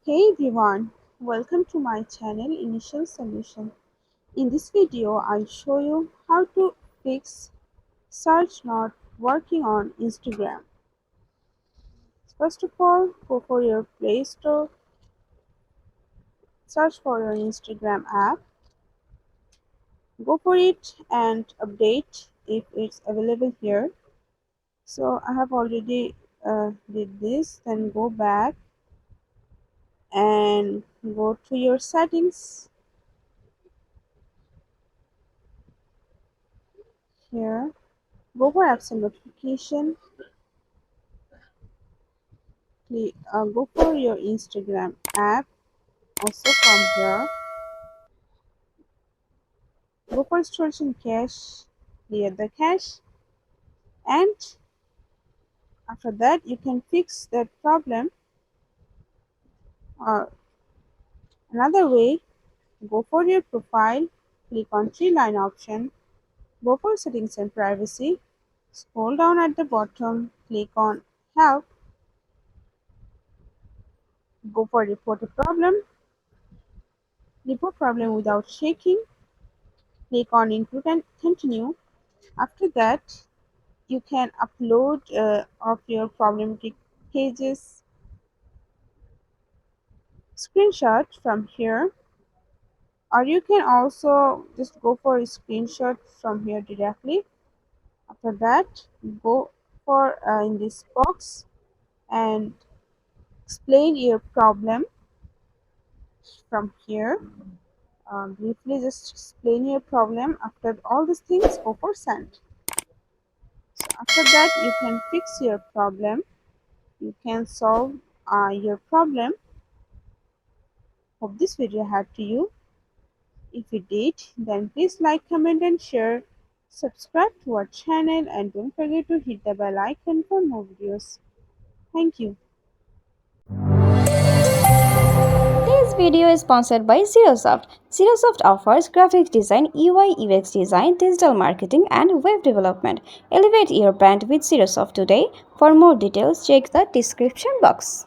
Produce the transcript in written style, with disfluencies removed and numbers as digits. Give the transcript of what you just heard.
Hey everyone, welcome to my channel Initial Solution. In this video, I'll show you how to fix search not working on Instagram. First of all, go for your Play Store, search for your Instagram app, go for it and update if it's available here. So I have already did this, then go back and go to your settings here. Go for apps and notification. Go for your Instagram app also from here. Go for storage and cache, clear the cache, and after that you can fix that problem. Or another way, go for your profile, click on three line option, go for settings and privacy, scroll down at the bottom, click on help, go for report problem without shaking, click on include and continue. After that, you can upload of your problematic pages screenshot from here, or you can also just go for a screenshot from here directly. After that, go for in this box and explain your problem from here. Briefly just explain your problem. After all these things, go for send. So after that, you can fix your problem, you can solve your problem. Hope this video helped you. If you did, then please like, comment and share. Subscribe to our channel and don't forget to hit the bell icon for more videos. Thank you. This video is sponsored by Xirosoft. Xirosoft offers graphic design, UI UX design, digital marketing, and web development. Elevate your brand with Xirosoft today. For more details, check the description box.